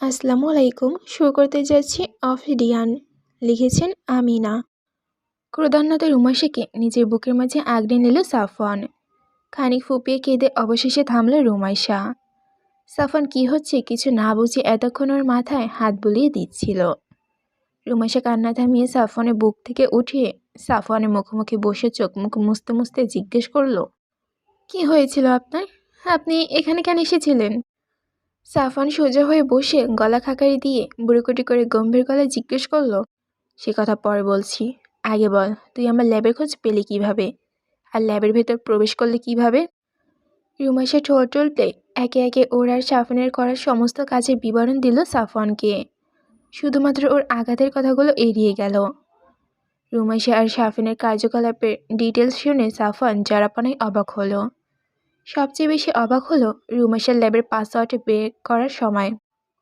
আসসালামু আলাইকুম। শুরু করতে যাচ্ছি অফিডিয়ান। লিখেছেন আমিনা। ক্রোধান্বিত রুমাইশাকে নিজের বুকের মাঝে আগলে নিল সাফওয়ান। খানিক ফুপিয়ে কেঁদে অবশেষে থামল রুমাইশা। সাফওয়ান কি হচ্ছে কিছু না বুঝে এতক্ষণ ওর মাথায় হাত বুলিয়ে দিচ্ছিল। রুমাইশা কান্না থামিয়ে সাফওয়ানের বুক থেকে উঠিয়ে সাফওয়ানের মুখোমুখি বসে চোখ মুখ মুছতে মুছতে জিজ্ঞেস করলো, কি হয়েছিল আপনার? আপনি এখানে কেন এসেছিলেন? সাফওয়ান সোজা হয়ে বসে গলা খাকারি দিয়ে বুড়োকুটি করে গম্ভীর গলায় জিজ্ঞেস করলো, সে কথা পরে বলছি, আগে বল তুই আমার ল্যাবের খোঁজ পেলি কিভাবে, আর ল্যাবের ভেতর প্রবেশ করলে কিভাবে? রুমাইশা ঠোঁট উল্টে একে একে ওর আর সাফওয়ানের করা সমস্ত কাজের বিবরণ দিল সাফওয়ানকে। শুধুমাত্র ওর আঘাতের কথাগুলো এড়িয়ে গেল। রুমাইশা আর সাফওয়ানের কার্যকলাপের ডিটেলস শুনে সাফওয়ান জরাপনায় অবাক হলো। সবচেয়ে বেশি অবাক হলো রুমাইশার ল্যাবের পাসওয়ার্ড ব্রেক করার সময়।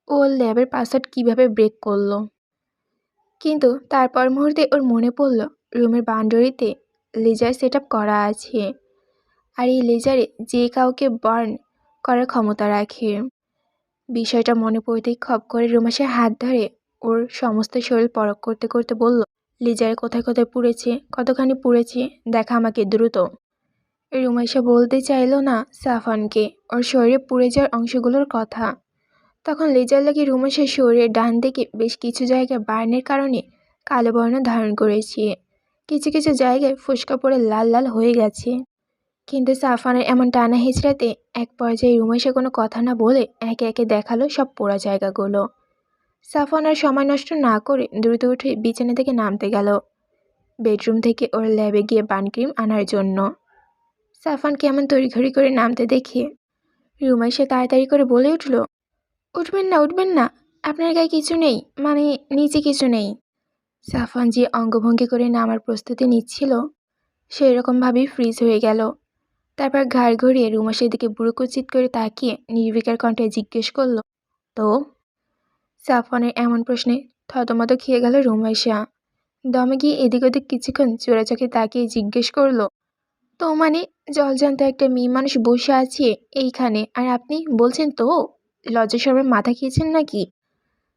ও ল্যাবের পাসওয়ার্ড কীভাবে ব্রেক করলো। কিন্তু তারপর মুহূর্তে ওর মনে পড়ল রুমের বাউন্ডারিতে লেজার সেট আপ করা আছে, আর এই লেজারে যে কাউকে বার্ন করার ক্ষমতা রাখে। বিষয়টা মনে পড়তেই খপ করে রুমাইশার হাত ধরে ওর সমস্ত শরীর পরখ করতে করতে বলল, লেজারে কোথায় কোথায় পুড়েছে, কতখানি পুড়েছে দেখা আমাকে দ্রুত। রুমাইশা বলতে চাইল না সাফওয়ানকে ওর শরীরে পুড়ে যাওয়ার অংশগুলোর কথা। তখন লেজার লাগে রুমাইশার শরীরের ডান দিকে বেশ কিছু জায়গায় বার্নের কারণে কালো বর্ণ ধারণ করেছে, কিছু কিছু জায়গায় ফোস্কা পড়ে লাল লাল হয়ে গেছে। কিন্তু সাফওয়ানের এমন টানা হেঁচড়াতে এক পর্যায়ে রুমাইশা কোনো কথা না বলে একে একে দেখালো সব পোড়া জায়গাগুলো। সাফওয়ান আর সময় নষ্ট না করে দ্রুত উঠে বিছানা থেকে নামতে গেল বেডরুম থেকে ওর ল্যাবে গিয়ে বার্ন ক্রিম আনার জন্য। সাফওয়ান কেমন তড়িঘড়ি করে নামতে দেখে রুমাইশা তাড়াতাড়ি করে বলে উঠল, উঠবেন না উঠবেন না, আপনার গায়ে কিছু নেই, মানে নিচে কিছু নেই। সাফওয়ান যে অঙ্গভঙ্গি করে নামার প্রস্তুতি নিচ্ছিল সেই রকমভাবেই ফ্রিজ হয়ে গেল। তারপর ঘাড় ঘুরিয়ে রুমাইশার দিকে বুড়োকুচিত করে তাকিয়ে নির্বিকার কণ্ঠে জিজ্ঞেস করলো, তো? সাফওয়ানের এমন প্রশ্নে থতমত খেয়ে গেল রুমাইশা। দমে গিয়ে এদিক ওদিক কিছুক্ষণ চোরা চোখে তাকিয়ে জিজ্ঞেস করলো, তো মানে জলজান্ত একটা মেয়ে মানুষ বসে আছে এইখানে আর আপনি বলছেন তো? লজ্জা শরমে মাথা খেয়েছেন নাকি?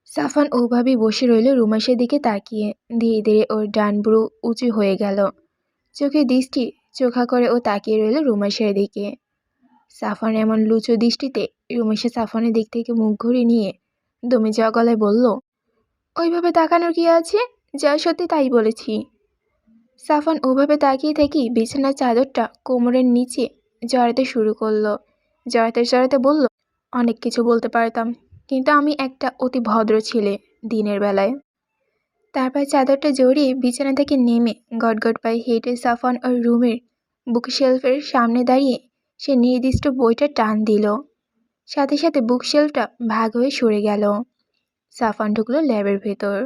সাফওয়ান ওভাবেই বসে রইল রুমাইশার দিকে তাকিয়ে। ধীরে ধীরে ওর ডান বুড়ো উঁচু হয়ে গেল। চোখের দৃষ্টি চোখা করে ও তাকিয়ে রইল রুমাইশার দিকে। সাফওয়ান এমন লুচো দৃষ্টিতে রুমাইশা সাফওয়ানের দিক থেকে মুখ ঘুরে নিয়ে দমে যাওয়া গলায় বলল, ওইভাবে তাকানোর কি আছে, যা সত্যি তাই বলেছি। সাফওয়ান ওভাবে তাকিয়ে থেকেই বিছানার চাদরটা কোমরের নিচে জড়াতে শুরু করলো। জড়াতে জড়াতে বলল, অনেক কিছু বলতে পারতাম, কিন্তু আমি একটা অতি ভদ্র ছেলে দিনের বেলায়। তারপর চাদরটা জড়িয়ে বিছানা থেকে নেমে গটগট পায়ে হেঁটে সাফওয়ান ওর রুমের বুকশেলফের সামনে দাঁড়িয়ে সে নির্দিষ্ট বইটা টান দিল। সাথে সাথে বুকশেলফটা ভাগ হয়ে সরে গেল। সাফওয়ান ঢুকলো ল্যাবের ভেতর।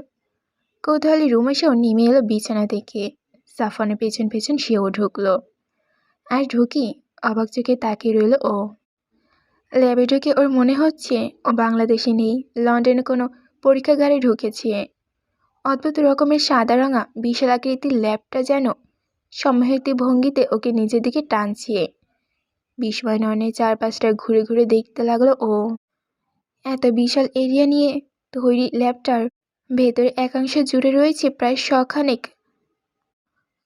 কৌতূহলী রুমাইশাও নেমে এলো বিছানা থেকে। সাফওয়ানের পেছন পেছন সেও ঢুকলো। আর ঢুকি অবাক চোখে তাকিয়ে রইল ও। ল্যাবে ঢুকে ওর মনে হচ্ছে ও বাংলাদেশে নেই, লন্ডনে কোনো পরীক্ষাগারে ঢুকেছে। অদ্ভুত রকমের সাদা রঙা বিশাল আকৃতির ল্যাবটা যেন সম্মোহিত ভঙ্গিতে ওকে নিজের দিকে টানছে। বিস্ময় নয়নে চারপাশটা ঘুরে ঘুরে দেখতে লাগলো ও। এত বিশাল এরিয়া নিয়ে তৈরি ল্যাবটার ভেতরে একাংশ জুড়ে রয়েছে প্রায় শখানেক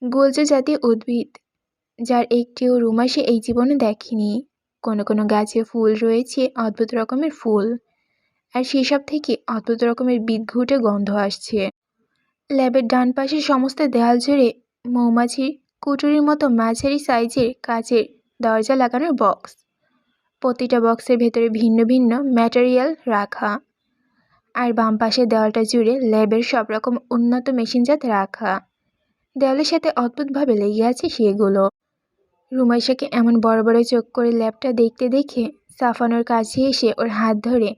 গোলজ জাতীয় উদ্ভিদ, যার একটিও রুমাইশা এই জীবনে দেখেনি। কোনো কোনো গাছে ফুল রয়েছে অদ্ভুত রকমের ফুল, আর সেসব থেকে অদ্ভুত রকমের বিদঘুটে গন্ধ আসছে। ল্যাবের ডান পাশের সমস্ত দেয়াল জুড়ে মৌমাছির কুটুরির মতো মাঝারি সাইজের কাচের দরজা লাগানোর বক্স। প্রতিটা বক্সের ভেতরে ভিন্ন ভিন্ন ম্যাটেরিয়াল রাখা, আর বাম পাশের দেওয়ালটা জুড়ে ল্যাবের সব রকম উন্নত মেশিনজাত রাখা। দেওয়ালের সাথে অদ্ভুতভাবে লেগে আছে সেগুলো। রুমাইশাকে এমন বড় বড় চোখ করে ল্যাবটা দেখতে দেখে সাফওয়ানের কাছে এসে ওর হাত ধরে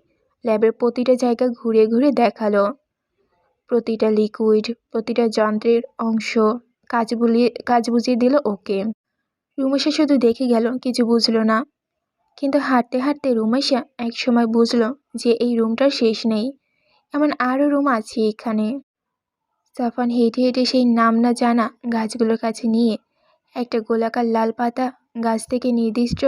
ল্যাবের প্রতিটা জায়গা ঘুরে ঘুরে দেখালো। প্রতিটা লিকুইড, প্রতিটা যন্ত্রের অংশ কাজ বুঝিয়ে দিল ওকে। রুমাইশা শুধু দেখে গেল, কিছু বুঝলো না। কিন্তু হাঁটতে হাঁটতে রুমাইশা এক সময় বুঝলো যে এই রুমটার শেষ নেই, এমন আরও রুম আছে এখানে। সাফওয়ান হেঁটে হেঁটে সেই নাম না জানা গাছগুলোর কাছে নিয়ে একটা গোলাকার লাল পাতা গাছ থেকে নির্দিষ্ট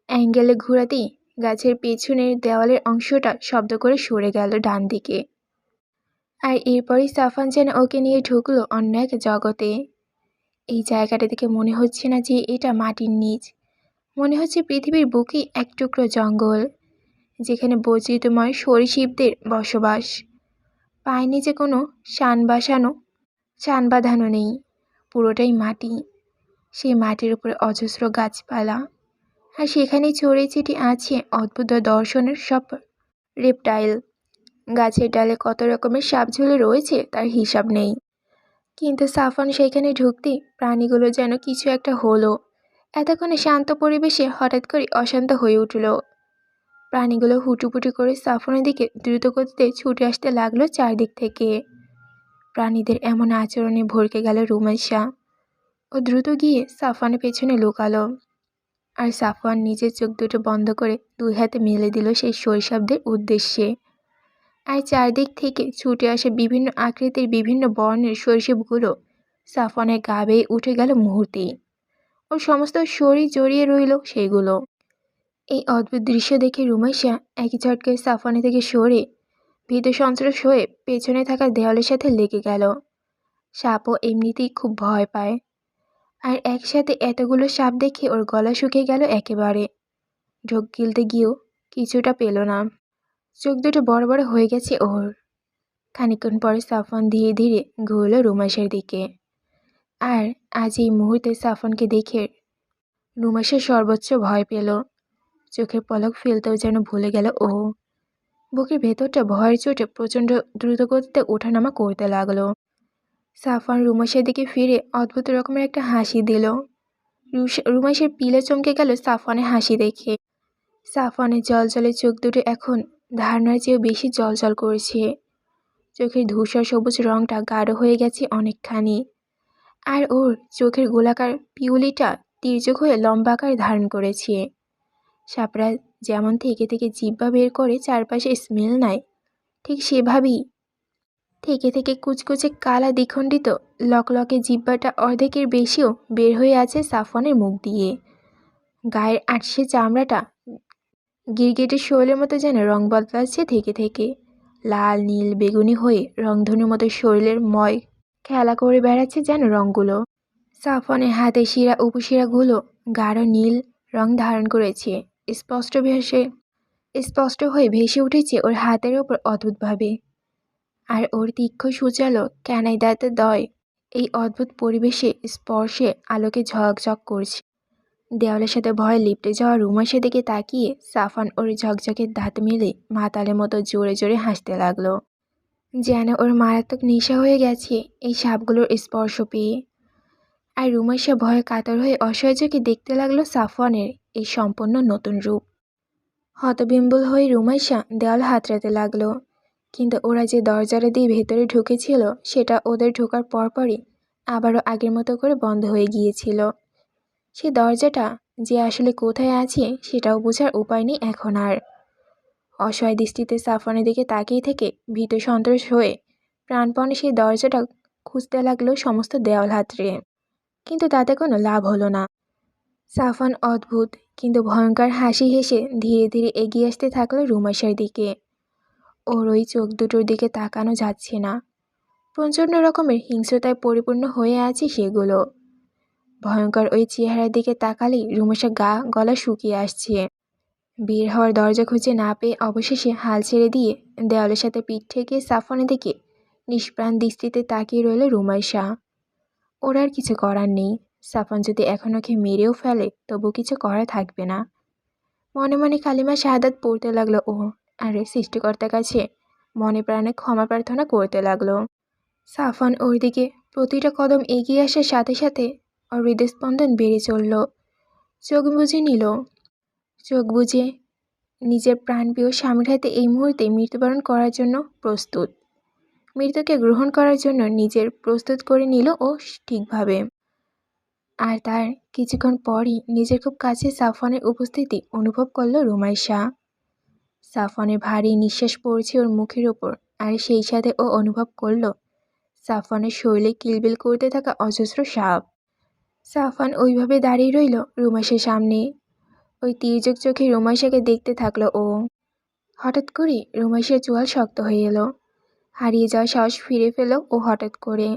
অ্যাঙ্গেলে ঘোরাতেই গাছের পেছনের দেওয়ালের অংশটা শব্দ করে সরে গেল ডান দিকে। আর এরপরই সাফওয়ান যেন ওকে নিয়ে ঢুকলো অন্য এক জগতে। এই জায়গাটা দেখে মনে হচ্ছে না যে এটা মাটির নিচ, মনে হচ্ছে পৃথিবীর বুকে এক টুকরো জঙ্গল, যেখানে বৈচিত্র্যময় সরীসৃপদের বসবাস। পায়ের নিচে কোনো শান বাঁধানো নেই, পুরোটাই মাটি। সেই মাটির উপরে অজস্র গাছপালা, আর সেখানে ছড়িয়ে ছিটিয়ে আছে অদ্ভুত দর্শনের সব রেপটাইল। গাছের ডালে কত রকমের সাপ ঝুলে রয়েছে তার হিসাব নেই। কিন্তু সাফওয়ান সেখানে ঢুকতেই প্রাণীগুলো যেন কিছু একটা হলো। এতক্ষণে শান্ত পরিবেশে হঠাৎ করে অশান্ত হয়ে উঠল। প্রাণীগুলো হুটুপুটু করে সাফওয়ানের দিকে দ্রুত গতিতে ছুটে আসতে লাগলো চারদিক থেকে। প্রাণীদের এমন আচরণে ভড়কে গেল রুমাইসা। ও দ্রুত গিয়ে সাফওয়ানের পেছনে লুকালো। আর সাফওয়ান নিজের চোখ দুটো বন্ধ করে দুই হাতে মেলে দিল সেই শৈশবদের উদ্দেশ্যে। আর চারদিক থেকে ছুটে আসে বিভিন্ন আকৃতির বিভিন্ন বর্ণের শৈশবগুলো সাফওয়ানের গা বেয়ে উঠে গেল মুহূর্তেই। ওর সমস্ত শরীর জড়িয়ে রইল সেইগুলো। এই অদ্ভুত দৃশ্য দেখে রুমাইসা একই ঝটকায় সাফওয়ানের থেকে সরে ভীত সন্ত্রস্ত হয়ে পেছনে থাকা দেওয়ালের সাথে লেগে গেল। সাপও এমনিতেই খুব ভয় পায়, আর একসাথে এতগুলো সাপ দেখে ওর গলা শুকিয়ে গেল একেবারে। ঢোক গিলতে গিয়েও কিছুটা পেল না। চোখ দুটো বড় বড় হয়ে গেছে ওর। খানিকক্ষণ পরে সাফওয়ান ধীরে ধীরে ঘুরল রুমাইসার দিকে। আর আজ এই মুহূর্তে সাফওয়ানকে দেখে রুমাইসা সর্বোচ্চ ভয় পেল। চোখের পলক ফেলতেও যেন ভুলে গেল ও। বুকের ভেতরটা ভয়ের চোটে প্রচণ্ড দ্রুতগতিতে ওঠানামা করতে লাগলো। সাফওয়ান রুমাইসার দিকে ফিরে অদ্ভুত রকমের একটা হাসি দিল। রুমাইসার পিলে চমকে গেল সাফওয়ানের হাসি দেখে। সাফওয়ানের জলজলে চোখ দুটো এখন ধারণার চেয়েও বেশি জলজল করছে। চোখের ধূসর সবুজ রংটা গাঢ় হয়ে গেছে অনেকখানি। আর ওর চোখের গোলাকার পিউলিটা তীর্যক হয়ে লম্বা আকার ধারণ করেছে। সাপরা যেমন থেকে থেকে জিহ্বা বের করে চারপাশে স্মেল নেয়, ঠিক সেভাবেই থেকে থেকে কুচকুচে কালা দ্বিখণ্ডিত লকলকে জিহ্বাটা অর্ধেকের বেশিও বের হয়ে আছে সাফওয়ানের মুখ দিয়ে। গায়ের আটশে চামড়াটা গিরগিটির শৈলের মতো যেন রং বদলাচ্ছে থেকে থেকে, লাল নীল বেগুনি হয়ে রংধনুর মতো শরীরের ময় খেলা করে বেড়াচ্ছে যেন রঙগুলো। সাফওয়ানের হাতের শিরা উপশিরাগুলো গাঢ় নীল রং ধারণ করেছে। স্পষ্ট হয়ে ভেসে উঠেছে ওর হাতের ওপর অদ্ভুতভাবে। আর ওর তীক্ষ্ণ সূচালো ক্যানাই দাঁতের দয় এই অদ্ভুত পরিবেশে স্পর্শে আলোকে ঝকঝক করছে। দেওয়ালের সাথে ভয়ে লিপটে যাওয়া রুমাইসার দিকে তাকিয়ে সাফওয়ান ওর ঝকঝকে দাঁত মেলে মাতালের মতো জোরে জোরে হাসতে লাগলো, যেন ওর মারাত্মক নেশা হয়ে গেছে এই সাপগুলোর স্পর্শ পেয়ে। আর রুমাইসা ভয়ে কাতর হয়ে অসহায় চোখে দেখতে লাগলো সাফওয়ানের এই সম্পূর্ণ নতুন রূপ। হতবিম্বল হয়ে রুমাইসা দেওয়াল হাতড়াতে লাগলো। কিন্তু ওরা যে দরজাটা দিয়ে ভেতরে ঢুকেছিল সেটা ওদের ঢোকার পরপরই আবারও আগের মতো করে বন্ধ হয়ে গিয়েছিল। সে দরজাটা যে আসলে কোথায় আছে সেটাও বোঝার উপায় নেই এখন আর। অসহায় দৃষ্টিতে সাফওয়ানের দিকে তাকিয়ে থেকে ভীত সন্ত্রস্ত হয়ে প্রাণপণে সেই দরজাটা খুঁজতে লাগলো সমস্ত দেওয়াল হাতড়ে। কিন্তু তাতে কোনো লাভ হলো না। সাফওয়ান অদ্ভুত কিন্তু ভয়ঙ্কর হাসি হেসে ধীরে ধীরে এগিয়ে আসতে থাকলো রুমাইসার দিকে। ওর ওই চোখ দুটোর দিকে তাকানো যাচ্ছে না, প্রচণ্ড রকমের হিংস্রতায় পরিপূর্ণ হয়ে আছে সেগুলো। ভয়ঙ্কর ওই চেহারার দিকে তাকালেই রুমাইসার গলা শুকিয়ে আসছে। বের হওয়ার দরজা খুঁজে না পেয়ে অবশেষে হাল ছেড়ে দিয়ে দেওয়ালের সাথে পিঠ ঠেকিয়ে সাফওয়ানের দিকে নিষ্প্রাণ দৃষ্টিতে তাকিয়ে রইল রুমাইসা। ওর আর কিছু করার নেই। সাফওয়ান যদি এখন ওকে মেরেও ফেলে তবু কিছু করা থাকবে না। মনে মনে কালিমা শাহাদাত পড়তে লাগলো ও, আর সৃষ্টিকর্তার কাছে মনে প্রাণে ক্ষমা প্রার্থনা করতে লাগলো। সাফওয়ান ওর দিকে প্রতিটা কদম এগিয়ে আসার সাথে সাথে ওর হৃদস্পন্দন বেড়ে চলল। চোখ বুঝে নিজের প্রাণপ্রিয় স্বামীর হাতে এই মুহূর্তে মৃত্যুবরণ করার জন্য প্রস্তুত। মৃত্যুকে গ্রহণ করার জন্য নিজের প্রস্তুত করে নিল ও ঠিকভাবে। আর তার কিছুক্ষণ পরই নিজের খুব কাছে সাফওয়ানের উপস্থিতি অনুভব করলো রুমাইসা। সাফওয়ানের ভারী নিঃশ্বাস পড়ছে ওর মুখের ওপর, আর সেই সাথে ও অনুভব করলো সাফওয়ানের শরীরে কিলবিল করতে থাকা অজস্র সাপ। সাফওয়ান ওইভাবে দাঁড়িয়ে রইল রুমাইসার সামনে। ওই তির্যক চোখে রুমাইশাকে দেখতে থাকলো ও। হঠাৎ করে রুমাইশার চোয়াল শক্ত হয়ে এলো। হারিয়ে যাওয়া সাহস ফিরে পেল ও হঠাৎ করে।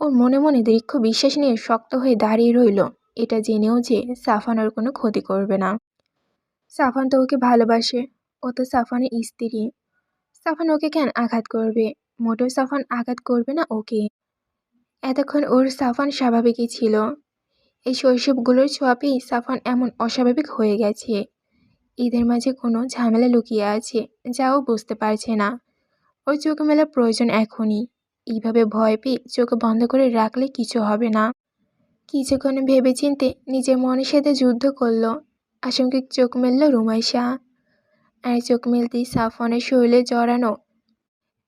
ওর মনে মনে দীর্ঘ বিশ্বাস নিয়ে শক্ত হয়ে দাঁড়িয়ে রইল, এটা জেনেও যে সাফান ওর কোনো ক্ষতি করবে না। সাফান তো ওকে ভালোবাসে, ও তো সাফানের স্ত্রী। সাফান ওকে কেন আঘাত করবে? মোটেও সাফান আঘাত করবে না ওকে। এতক্ষণ ওর সাফান স্বাভাবিকই ছিল। এই শৈশবগুলোর ছোঁয়াপেই সাফান এমন অস্বাভাবিক হয়ে গেছে। এদের মাঝে কোনো ঝামেলা লুকিয়ে আছে, যা ও বুঝতে পারছে না। ওর চোখ মেলার প্রয়োজন এখনই। এইভাবে ভয় পেয়ে চোখ বন্ধ করে রাখলে কিছু হবে না। কিছুক্ষণ ভেবেচিন্তে নিজের মনের সাথে যুদ্ধ করল। আশঙ্কিক চোখ মেলল রুমাইশা। আর চোখ মেলতেই সাফওয়ানের শরীরে জড়ানো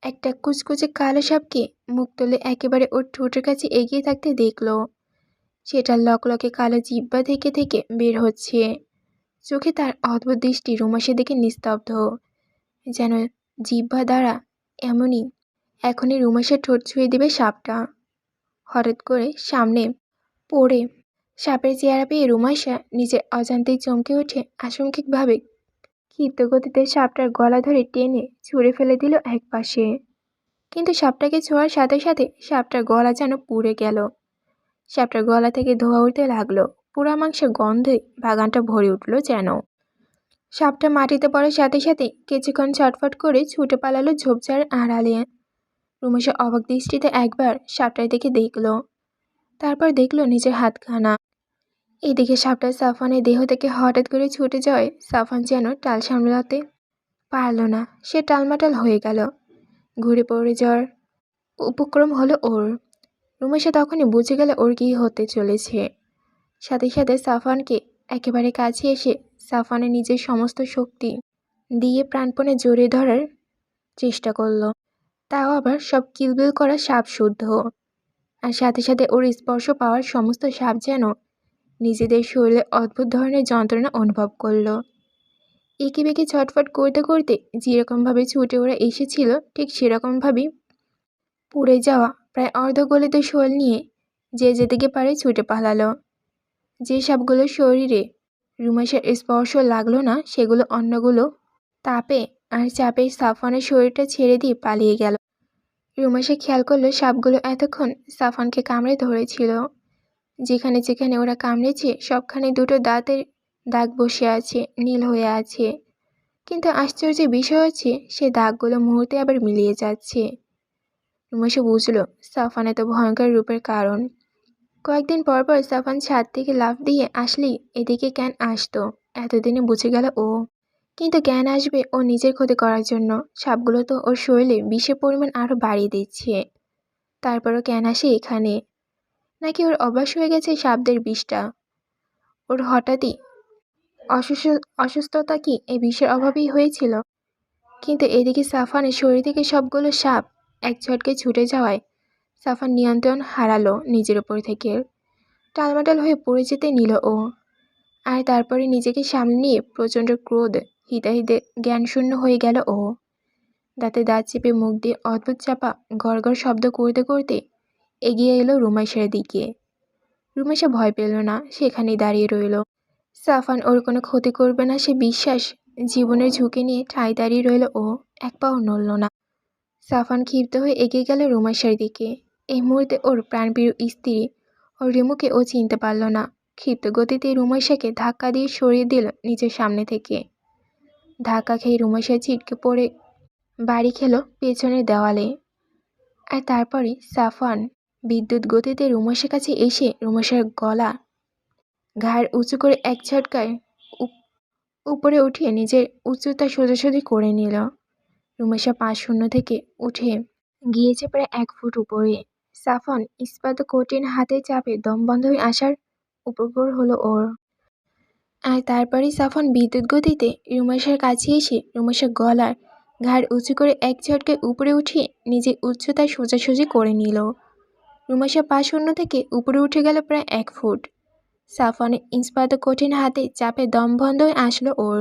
একটা কুচকুচে কালো সাপকে মুখ তুলে একেবারে ওর ঠোঁটের কাছে এগিয়ে থাকতে দেখল। সেটার লকলকে কালো জিহ্বা থেকে থেকে বের হচ্ছে। চোখে তার অদ্ভুত দৃষ্টি রুমাইশার দিকে নিস্তব্ধ, যেন জিহ্বা দ্বারা এখনই রুমাইশার ঠোঁট ছুঁয়ে দিবে সাপটা। হঠাৎ করে সামনে পড়ে সাপের চেহারা পেয়ে রুমাইশা নিজের অজান্তেই চমকে ওঠে। আশঙ্কিকভাবে ক্ষিপ্ত গতিতে সাপটার গলা ধরে টেনে ছুঁড়ে ফেলে দিল একপাশে। কিন্তু সাপটাকে ছোঁয়ার সাথে সাথে সাপটার গলা যেন পুড়ে গেল। সাপটার গলা থেকে ধোঁয়া উঠতে লাগলো। পোড়া মাংসের গন্ধে বাগানটা ভরে উঠল যেন। সাপটা মাটিতে পড়ার সাথে সাথে কিছুক্ষণ ছটফট করে ছুটে পালালো ঝোপঝাড়ের আড়ালে। রুমাইশা অবাক দৃষ্টিতে একবার সাপটার দিকে দেখল, তারপর দেখল নিজের হাতখানা। এদিকে সাপটা সাফওয়ানের দেহ থেকে হঠাৎ করে ছুটে যাওয়ায় সাফওয়ান যেন টাল সামলাতে পারল না। সে টালমাটাল হয়ে গেল। ঘুরে পড়ে যাওয়ার উপক্রম হলো ওর। রুমাইশা তখনই বুঝে গেল ওর কী হতে চলেছে। সাথে সাথে সাফওয়ানকে একেবারে কাছে এসে সাফওয়ানের নিজের সমস্ত শক্তি দিয়ে প্রাণপণে জড়িয়ে ধরার চেষ্টা করল, তাও আবার সব কিলবিল করা সাপ শুদ্ধ। আর সাথে সাথে ওর স্পর্শ পাওয়ার সমস্ত সাপ যেন নিজেদের শরীরে অদ্ভুত ধরনের যন্ত্রণা অনুভব করল। এঁকে বেঁকে ছটফট করতে করতে যেরকমভাবে ছুটে ওরা এসেছিল ঠিক সেরকমভাবেই পুড়ে যাওয়া প্রায় অর্ধগলিত শোল নিয়ে যে যেদিকে পারে ছুটে পালালো। যে সাপগুলোর শরীরে রুমাইশার স্পর্শ লাগলো না, সেগুলো অন্যগুলো তাপে আর চাপে সাফওয়ানের শরীরটা ছেড়ে দিয়ে পালিয়ে গেল। রুমাইশা খেয়াল করলো সাপগুলো এতক্ষণ সাফওয়ানকে কামড়ে ধরেছিল। যেখানে যেখানে ওরা কামড়েছে সবখানে দুটো দাঁতের দাগ বসে আছে, নীল হয়ে আছে। কিন্তু আশ্চর্যের বিষয় হচ্ছে সে দাগগুলো মুহূর্তে আবার মিলিয়ে যাচ্ছে। রুমাইশা বুঝল সাফওয়ান এত ভয়ঙ্কর রূপের কারণ। কয়েকদিন পর পর সাফওয়ান ছাদ থেকে লাফ দিয়ে আসলেই এদিকে কেন আসতো এতদিনে বুঝে গেল ও। কিন্তু কেন আসবে ও নিজের ক্ষতি করার জন্য? সাপগুলো তো ওর শরীরে বিষের পরিমাণ আরও বাড়িয়ে দিচ্ছে। তারপরও কেন আসে এখানে? নাকি ওর অভ্যাস হয়ে গেছে সাপদের বিষটা? ওর হঠাৎই অসুস্থতা কি এই বিষের অভাবেই হয়েছিল? কিন্তু এদিকে সাফওয়ানের শরীর থেকে সবগুলো সাপ এক ঝটকে ছুটে যাওয়ায় সাফওয়ান নিয়ন্ত্রণ হারালো নিজের উপর থেকে। টালমাটাল হয়ে পড়ে যেতে নিল ও। আর তারপরে নিজেকে সামলে নিয়ে প্রচণ্ড ক্রোধ হিতাহিতে জ্ঞানশূন্য হয়ে গেল ও। দাঁতে দাঁত চেপে মুখ দিয়ে অদ্ভুত চাপা গড়গড় শব্দ করতে করতে এগিয়ে এলো রুমাইশার দিকে। রুমাইশা ভয় পেল না, সেখানেই দাঁড়িয়ে রইল। সাফওয়ান ওর কোনো ক্ষতি করবে না সে বিশ্বাস জীবনের ঝুঁকি নিয়ে ঠাঁই দাঁড়িয়ে রইল ও, এক পাও নড়ল না। সাফওয়ান ক্ষিপ্ত হয়ে এগিয়ে গেল রুমাইশার দিকে। এই মুহূর্তে ওর প্রাণপ্রিয় স্ত্রী ওর রিমুকে ও চিনতে পারল না। ক্ষিপ্ত গতিতে রুমাইশাকে ধাক্কা দিয়ে সরিয়ে দিল নিজের সামনে থেকে। ধাক্কা খেয়ে রুমাইশা ছিটকে পড়ে বাড়ি খেলো পেছনের দেওয়ালে। আর তারপরে সাফওয়ান বিদ্যুৎ গতিতে রুমাইশার কাছে এসে রুমাইশার গলা ঘাড় উঁচু করে এক ঝটকায় উপরে উঠিয়ে নিজের উচ্চতা সোজাসুজি করে নিল। রুমাইশা ৫-০ থেকে উঠে গিয়েছে প্রায় ১ ফুট উপরে। সাফওয়ান ইস্পাত কঠিন হাতে চাপে দম বন্ধ হয়ে আসার উপর হলো ওর। আর তারপরেই সাফওয়ান বিদ্যুৎ গতিতে রুমাইশার কাছে এসে রুমাইশার গলার ঘাড় উঁচু করে এক ঝটকায় উপরে উঠিয়ে নিজের উচ্চতায় সোজাসুজি করে নিল। রুমাইশা ৫-০ থেকে উপরে উঠে গেল প্রায় ১ ফুট। সাফওয়ানের ইস্পাত কঠিন হাতে চাপে দম বন্ধ হয়ে আসলো ওর।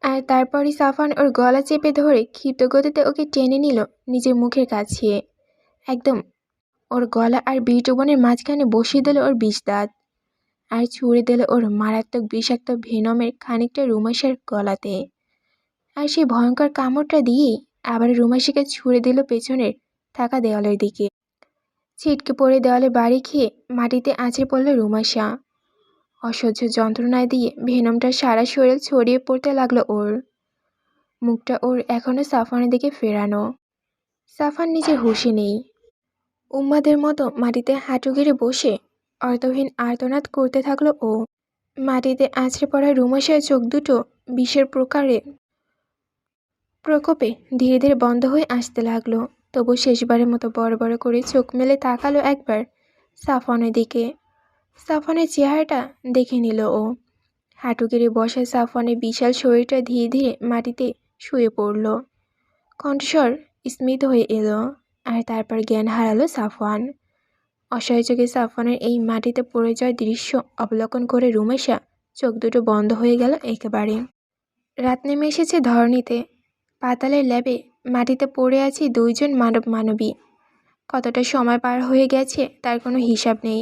আর তারপরই সাফওয়ান ওর গলা চেপে ধরে ক্ষিপ্ত গতিতে ওকে টেনে নিল নিজের মুখের কাছে। একদম ওর গলা আর বিটুবনের মাঝখানে বসিয়ে দিল ওর বিষ দাঁত। আর ছুঁড়ে দিল ওর মারাত্মক বিষাক্ত ভেনমের খানিকটা রুমাইশার গলাতে। আর সেই ভয়ঙ্কর কামড়টা দিয়েই আবার রুমাইশাকে ছুঁড়ে দিল পেছনের থাকা দেওয়ালের দিকে। ছিটকে পড়ে দেওয়ালে বাড়ি খেয়ে মাটিতে আছড়ে পড়ল রুমাইশা। অসহ্য যন্ত্রণায় দিয়ে ভেনমটা সারা শরীর ছড়িয়ে পড়তে লাগলো ওর। মুখটা ওর এখনো সাফওয়ানের দিকে ফেরানো। সাফওয়ান নিজের হুঁশে নেই। উম্মাদের মতো মাটিতে হাঁটু গেড়ে বসে অর্থহীন আর্তনাদ করতে থাকলো ও। মাটিতে আছড়ে পড়া রুমাইশার চোখ দুটো বিষের প্রকোপে ধীরে ধীরে বন্ধ হয়ে আসতে লাগলো। তবু শেষবারের মতো বড় বড় করে চোখ মেলে তাকালো একবার সাফওয়ানের দিকে। সাফওয়ানের চেহারাটা দেখে নিল ও। হাঁটু গেড়ে বসা সাফওয়ানের বিশাল শরীরটা ধীরে ধীরে মাটিতে শুয়ে পড়ল। কণ্ঠস্বর স্মিত হয়ে এলো। আর তারপর জ্ঞান হারালো সাফওয়ান। অসহায় চোখে সাফওয়ানের এই মাটিতে পড়ে যাওয়ার দৃশ্য অবলোকন করে রুমাইশা চোখ দুটো বন্ধ হয়ে গেল একেবারে। রাত নেমে এসেছে ধরণীতে। পাতালের ল্যাবে মাটিতে পড়ে আছে দুইজন মানবী। কতটা সময় পার হয়ে গেছে তার কোনো হিসাব নেই।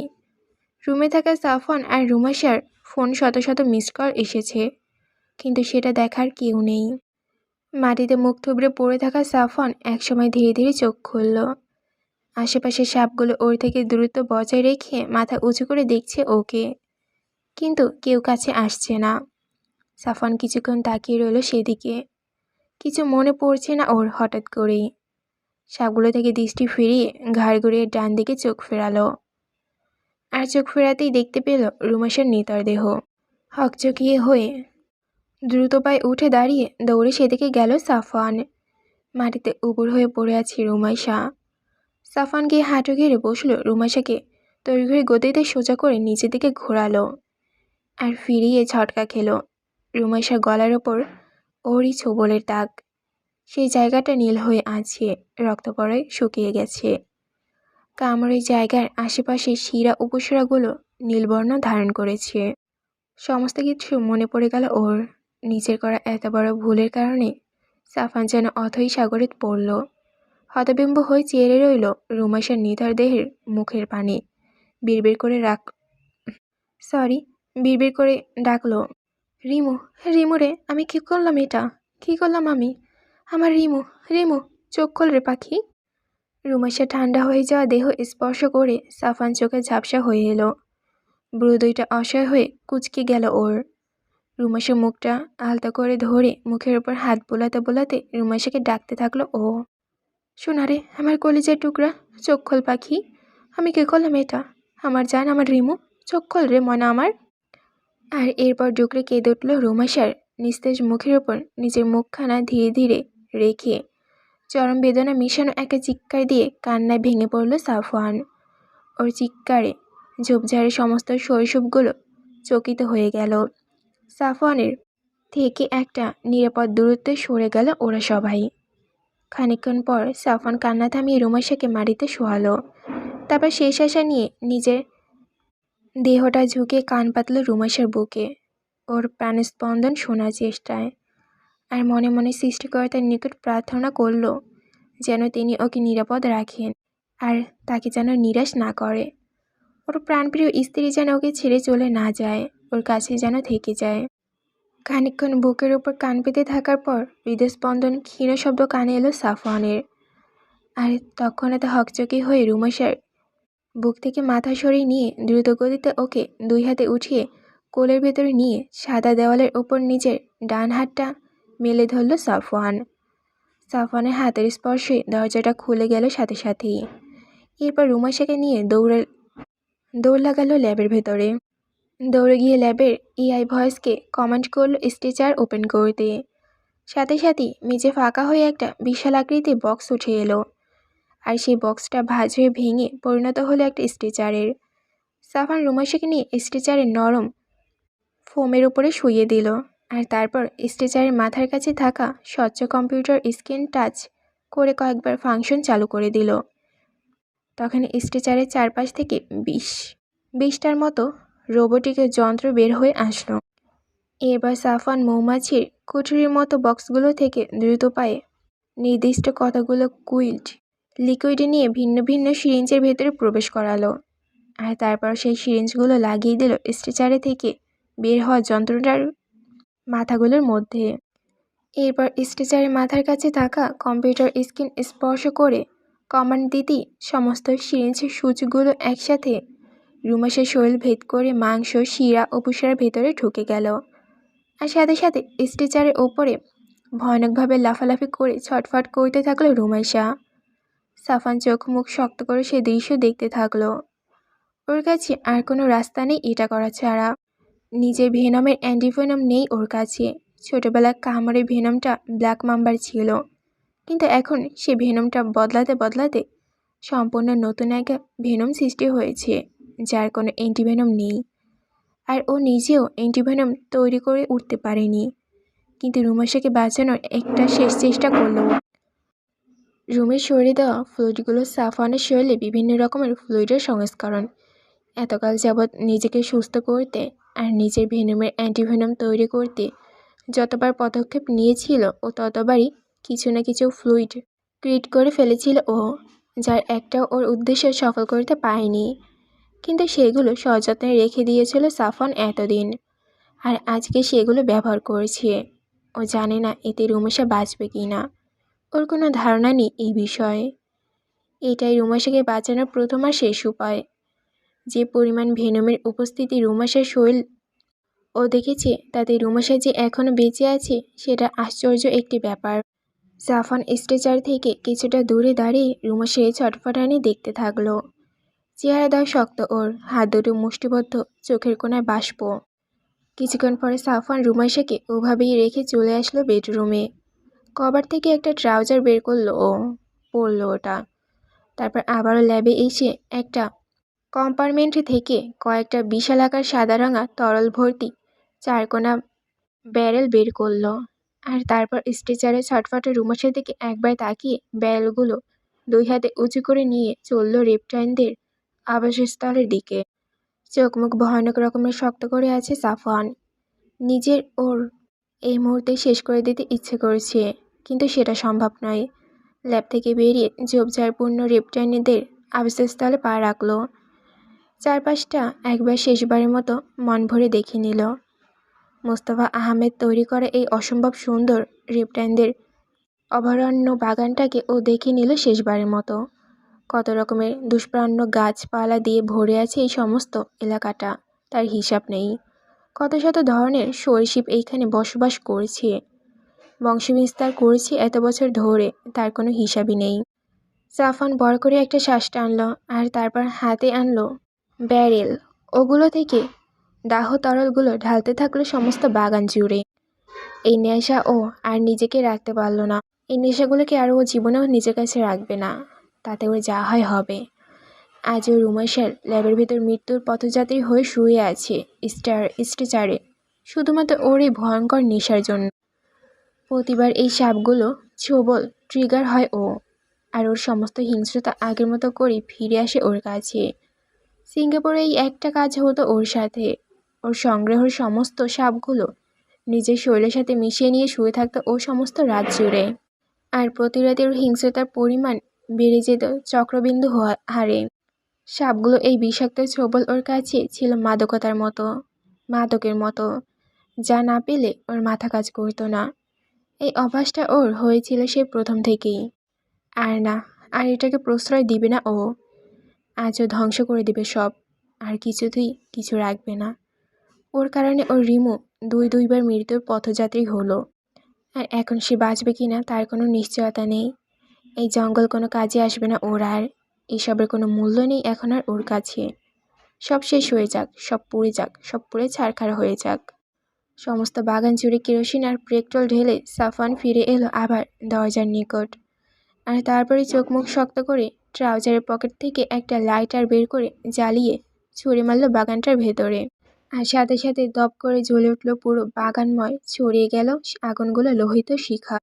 রুমে থাকা সাফওয়ান আর রুমাইশার ফোন শত শত মিসড কল এসেছে, কিন্তু সেটা দেখার কেউ নেই। মাটিতে মুখ থুবড়ে পড়ে থাকা সাফওয়ান একসময় ধীরে ধীরে চোখ খুলল। আশেপাশের সাপগুলো ওর থেকে দূরত্ব বজায় রেখে মাথা উঁচু করে দেখছে ওকে, কিন্তু কেউ কাছে আসছে না। সাফওয়ান কিছুক্ষণ তাকিয়ে রইল সেদিকে। কিছু মনে পড়ছে না ওর হঠাৎ করেই। সাপগুলো থেকে দৃষ্টি ফিরিয়ে ঘাড় ঘুরিয়ে ডান দিকে চোখ ফেরালো। আর চোখ ফেরাতেই দেখতে পেল রুমাইশার নিথর দেহ। হকচকিয়ে হয়ে দ্রুত পায়ে উঠে দাঁড়িয়ে দৌড়ে সেদিকে গেল সাফওয়ান। মাটিতে উপুড় হয়ে পড়ে আছে রুমাইশা। সাফওয়ান গিয়ে হাঁটু ঘিরে বসল রুমাইশাকে তড়িঘড়ি গতিতে সোজা করে নিচের দিকে ঘোরালো। আর ফিরিয়ে ঝটকা খেলো। রুমাইশার গলার ওপর ওরই ছোবলের দাগ। সেই জায়গাটা নীল হয়ে আছে, রক্ত পড়ায় শুকিয়ে গেছে। কামড়ের জায়গার আশেপাশে শিরা উপশিরাগুলো নীলবর্ণ ধারণ করেছে। সমস্ত কিছু মনে পড়ে গেল ওর। নিজের করা এত বড় ভুলের কারণে সাফওয়ান যেন অথই সাগরে পড়ল। হতবিম্ব হয়ে চেয়ে রইল রুমাইশার নিথর দেহের মুখের পানে। বিড়বিড় করে ডাকলো, রিমু, রিমু রে, আমি কী করলাম এটা? কী করলাম আমি? আমার রিমু, রিমু, চোখ খোল রে পাখি। রুমাইশা ঠান্ডা হয়ে যাওয়া দেহ স্পর্শ করে সাফওয়ান চোখে ঝাপসা হয়ে এলো। ব্রু দুইটা অসহায় হয়ে কুঁচকে গেল ওর। রুমাইশার মুখটা আলতা করে ধরে মুখের ওপর হাত বোলাতে বোলাতে রুমাইশাকে ডাকতে থাকলো ও। শোনা রে, আমার কলিজার টুকরা, চোখ খোল পাখি। আমি কী করলাম এটা? আমার জান, আমার রিমু, চোখ খোল রে মনা আমার। আর এরপর ডুকরে কেঁদে উঠল রুমাইশার নিস্তেজ মুখের ওপর নিজের মুখখানা ধীরে ধীরে রেখে। চরম বেদনা মিশানো একটা চিৎকার দিয়ে কান্নায় ভেঙে পড়ল সাফওয়ান। ওর চিৎকারে ঝোপঝাড়ের সমস্ত শৈশবগুলো চকিত হয়ে গেল। সাফওয়ানের থেকে একটা নিরাপদ দূরত্বে সরে গেল ওরা সবাই। খানিকক্ষণ পর সাফওয়ান কান্না থামিয়ে রুমাইশাকে মাটিতে শোয়ালো। তারপর শেষ আশা নিয়ে নিজের দেহটা ঝুঁকে কান পাতল রুমাইশার বুকে, ওর প্রাণস্পন্দন শোনার চেষ্টায়। আর মনে মনে সৃষ্টিকর্তার নিকট প্রার্থনা করল যেন তিনি ওকে নিরাপদ রাখেন, আর তাকে যেন নিরাশ না করে। ওর প্রাণপ্রিয় স্ত্রী যেন ওকে ছেড়ে চলে না যায়, ওর কাছে যেন থেকে যায়। খানিকক্ষণ বুকের উপর কান পেতে থাকার পর হৃদস্পন্দন ক্ষীণ শব্দ কানে এলো সাফওয়ানের। আর তৎক্ষণাৎ হকচকি হয়ে রুমাইশার বুক থেকে মাথা সরিয়ে নিয়ে দ্রুত গতিতে ওকে দুই হাতে উঠিয়ে কোলের ভেতরে নিয়ে সাদা দেওয়ালের ওপর নিজের ডান হাতটা মেলে ধরল সাফওয়ান। সাফওয়ানের হাতের স্পর্শে দরজাটা খুলে গেল সাথে সাথেই। এরপর রুমাইশাকে নিয়ে দৌড় লাগালো ল্যাবের ভেতরে। দৌড়ে গিয়ে ল্যাবের এআই ভয়েসকে কমান্ড করল স্ট্রেচার ওপেন করতে। সাথে সাথেই মেঝে ফাঁকা হয়ে একটা বিশাল আকৃতির বক্স উঠে এলো। আর সেই বক্সটা ভাঁজ হয়ে ভেঙে পরিণত হলো একটা স্ট্রেচারের। সাফওয়ান রুমাইশাকে নিয়ে স্ট্রেচারের নরম ফোমের উপরে শুইয়ে দিল। আর তারপর স্ট্রেচারের মাথার কাছে থাকা স্বচ্ছ কম্পিউটার স্ক্রিন টাচ করে কয়েকবার ফাংশন চালু করে দিল। তখন স্ট্রেচারের চারপাশ থেকে 20টার মতো রোবোটিক যন্ত্র বের হয়ে আসলো। এবার সাফওয়ান মৌমাছির কুঠুরির মতো বক্সগুলো থেকে দ্রুত পায়ে নির্দিষ্ট কতগুলো লিকুইড নিয়ে ভিন্ন ভিন্ন সিরিঞ্জের ভেতরে প্রবেশ করালো। আর তারপর সেই সিরিঞ্জগুলো লাগিয়ে দিল স্ট্রেচারে থেকে বের হওয়া যন্ত্রটার মাথাগুলোর মধ্যে। এরপর স্ট্রেচারের মাথার কাছে থাকা কম্পিউটার স্ক্রিন স্পর্শ করে কমান্ড দিতেই সমস্ত সিরিঞ্জের সূচগুলো একসাথে রুমাসের শরীর ভেদ করে মাংস, শিরা, উপশিরার ভেতরে ঢুকে গেল। আর সাথে সাথে স্ট্রেচারের ওপরে ভয়ানকভাবে লাফালাফি করে ছটফট করতে থাকলো রুমাইশা। সাফান চোখ মুখ শক্ত করে সে দৃশ্য দেখতে থাকলো। ওর কাছে আর কোনো রাস্তা নেই এটা করা ছাড়া। নিজের ভেনমের অ্যান্টিভেনম নেই ওর কাছে। ছোটবেলার কামড়ের ভেনমটা ব্ল্যাক মাম্বার ছিল, কিন্তু এখন সে ভেনমটা বদলাতে বদলাতে সম্পূর্ণ নতুন এক ভেনম সৃষ্টি হয়েছে, যার কোনো অ্যান্টিভেনম নেই। আর ও নিজেও অ্যান্টিভেনম তৈরি করে উঠতে পারেনি, কিন্তু রুমাইশাকে বাঁচানোর একটা শেষ চেষ্টা করলো। রুমের শরীরে দেওয়া ফ্লুইডগুলো সাফওয়ানের শরীরে বিভিন্ন রকমের ফ্লুইডের সংস্করণ। এতকাল যাবৎ নিজেকে সুস্থ করতে আর নিজের ভেনমের অ্যান্টিভেনম তৈরি করতে যতবার পদক্ষেপ নিয়েছিল ও ততবারই কিছু না কিছু ফ্লুইড ক্রিয়েট করে ফেলেছিল ও, যার একটাও ওর উদ্দেশ্য সফল করতে পারেনি। কিন্তু সেগুলো সযত্নে রেখে দিয়েছিল সাফওয়ান এতদিন, আর আজকে সেগুলো ব্যবহার করেছে। ও জানে না এতে রুমাইশা বাঁচবে কি না, ওর কোনো ধারণা নেই এই বিষয়ে। এটাই রুমাইশাকে বাঁচানোর প্রথম আর শেষ উপায়। যে পরিমাণ ভেনমের উপস্থিতি রুমাইশার শরীর ও দেখেছে, তাতে রুমাইশা যে এখনও বেঁচে আছে সেটা আশ্চর্য একটি ব্যাপার। সাফওয়ান স্ট্রেচার থেকে কিছুটা দূরে দাঁড়িয়ে রুমাইশার ছটফটানি দেখতে থাকলো। চেহারা দেওয়া শক্ত ওর, হাত দুটো মুষ্টিবদ্ধ, চোখের কোণায় বাষ্প। কিছুক্ষণ পরে সাফওয়ান রুমাইশাকে ওভাবেই রেখে চলে আসলো বেডরুমে। কভার থেকে একটা ট্রাউজার বের করলো ও পরলো ওটা। তারপর আবারও ল্যাবে এসে একটা কম্পার্টমেন্ট থেকে কয়েকটা বিশালাকার সাদা রঙা তরল ভর্তি চারকোনা ব্যারেল বের করলো। আর তারপর স্ট্রেচারে ছটফটে রুমাইশার দিকে একবার তাকিয়ে ব্যারেলগুলো দুই হাতে উঁচু করে নিয়ে চলল রেপটাইনদের আবাসস্থলের দিকে। চোখ মুখ ভয়ানক রকমের শক্ত করে আছে সাফওয়ান। নিজের ওর এই মুহূর্তে শেষ করে দিতে ইচ্ছে করেছে, কিন্তু সেটা সম্ভব নয়। ল্যাব থেকে বেরিয়ে ঝোপঝাড়পূর্ণ রেপটাইনদের আবাসস্থলে পা রাখলো। চারপাশটা একবার শেষবারের মতো মন ভরে দেখে নিল। মোস্তফা আহমেদ তৈরি করা এই অসম্ভব সুন্দর রেপটাইনদের অভয়ারণ্য বাগানটাকে ও দেখে নিল শেষবারের মতো। কত রকমের দুষ্প্রাণ্য গাছপালা দিয়ে ভরে আছে এই সমস্ত এলাকাটা, তার হিসাব নেই। কত শত ধরনের সরীসৃপ এইখানে বসবাস করছে, বংশবিস্তার করছে এত বছর ধরে, তার কোনো হিসাবই নেই। সাফওয়ান বড় করে একটা শ্বাস টানল, আর তারপর হাতে আনলো ব্যারেল। ওগুলো থেকে দাহ তরলগুলো ঢালতে থাকলো সমস্ত বাগান জুড়ে। এই নেশা ও আর নিজেকে রাখতে পারল না। এই নেশাগুলোকে আর ও জীবনেও নিজের কাছে রাখবে না, তাতে ওর যা হয় হবে। আজও রুমাইশার ল্যাবের ভেতর মৃত্যুর পথযাত্রী হয়ে শুয়ে আছে স্ট্রেচারে, শুধুমাত্র ওর এই ভয়ঙ্কর নেশার জন্য। প্রতিবার এই সাপগুলো ছোবল ট্রিগার হয় ও, আর ওর সমস্ত হিংস্রতা আগের মতো করেই ফিরে আসে ওর কাছে। সিঙ্গাপুরে এই একটা কাজ হতো ওর সাথে, ওর সংগ্রহের সমস্ত সাপগুলো নিজের শরীরের সাথে মিশিয়ে নিয়ে শুয়ে থাকতো ও সমস্ত রাত জুড়ে। আর প্রতি রাতে ওর হিংস্রতার পরিমাণ বেড়ে যেত চক্রবিন্দু হারে। সাপগুলো এই বিষাক্ত ছোবল ওর কাছে ছিল মাদকতার মতো, মাদকের মতো, যা না পেলে ওর মাথা কাজ করতো না। এই অভ্যাসটা ওর হয়েছিল সে প্রথম থেকেই। আর না, আর এটাকে প্রশ্রয় দিবে না ও। আজও ধ্বংস করে দিবে সব, আর কিছুতেই কিছু রাখবে না। ওর কারণে ওর রিমু দুইবার মৃত্যুর পথযাত্রী হলো, আর এখন সে বাঁচবে কি না তার কোনো নিশ্চয়তা নেই। এই জঙ্গল কোনো কাজে আসবে না ওর, আর এসবের কোনো মূল্য নেই এখন আর ওর কাছে। সব শেষ হয়ে যাক, সব পুড়ে যাক, সব পুড়ে ছারখার হয়ে যাক। সমস্ত বাগান জুড়ে কেরোসিন আর পেট্রোল ঢেলে সাফওয়ান ফিরে এলো আবার দরজার নিকট। আর তারপরে চোখ মুখ শক্ত করে ট্রাউজারের পকেট থেকে একটা লাইটার বের করে জ্বালিয়ে ছুঁড়ে মারল বাগানটার ভেতরে। আর সাথে সাথে দপ করে জ্বলে উঠল পুরো বাগানময়, ছড়িয়ে গেল আগুনগুলো লোহিত শিখা।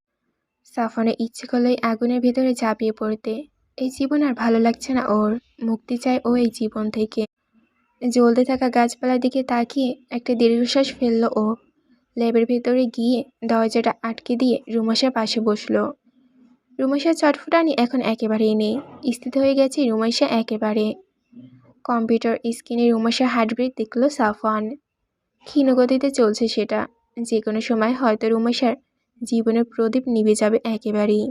সাফওয়ানের ইচ্ছে করলো এই আগুনের ভেতরে ঝাঁপিয়ে পড়তে। এই জীবন আর ভালো লাগছে না ওর, মুক্তি চায় ও এই জীবন থেকে। জ্বলতে থাকা গাছপালার দিকে তাকিয়ে একটা দীর্ঘশ্বাস ফেলল ও। ল্যাবের ভেতরে গিয়ে দরজাটা আটকে দিয়ে রুমাইশার পাশে বসলো। রুমাইশার চটফটানি এখন একেবারেই নেই, স্থির হয়ে গেছে রুমাইশা একেবারে। কম্পিউটার স্ক্রিনে রুমাসার হার্টবিট দেখল সাফওয়ান। ক্ষীণগতিতে চলছে সেটা। যে কোনো সময় হয়তো রুমাসার জীবনের প্রদীপ নিভে যাবে একেবারেই।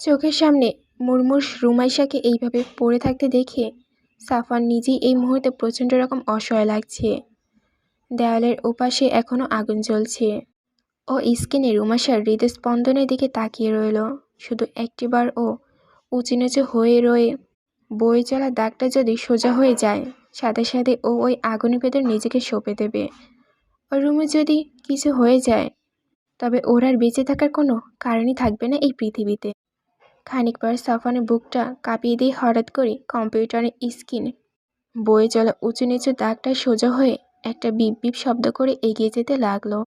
চোখের সামনে মুর্মুষ রুমাইশাকে এইভাবে পড়ে থাকতে দেখে সাফওয়ান নিজেই এই মুহূর্তে প্রচণ্ড রকম অসহায় লাগছে। দেওয়ালের ওপাশে এখনও আগুন জ্বলছে। ও স্ক্রিনে রুমাসার হৃদস্পন্দনের দিকে তাকিয়ে রইল। শুধু একটিবার ও উঁচু নিচু হয়ে রয়ে বয়ে চলা দাগটা যদি সোজা হয়ে যায়, সাথে সাথে ও ওই আগুনের ভেতর নিজেকে সঁপে দেবে। ওর রুমে যদি কিছু হয়ে যায়, তবে ওর আর বেঁচে থাকার কোনো কারণই থাকবে না এই পৃথিবীতে। খানিক পর সাফওয়ানের বুকটা কাঁপিয়ে দিয়ে হঠাৎ করে কম্পিউটারের স্ক্রিন বয়ে চলা উঁচু নিচু দাগটা সোজা হয়ে একটা বিপ বিপ শব্দ করে এগিয়ে যেতে লাগলো।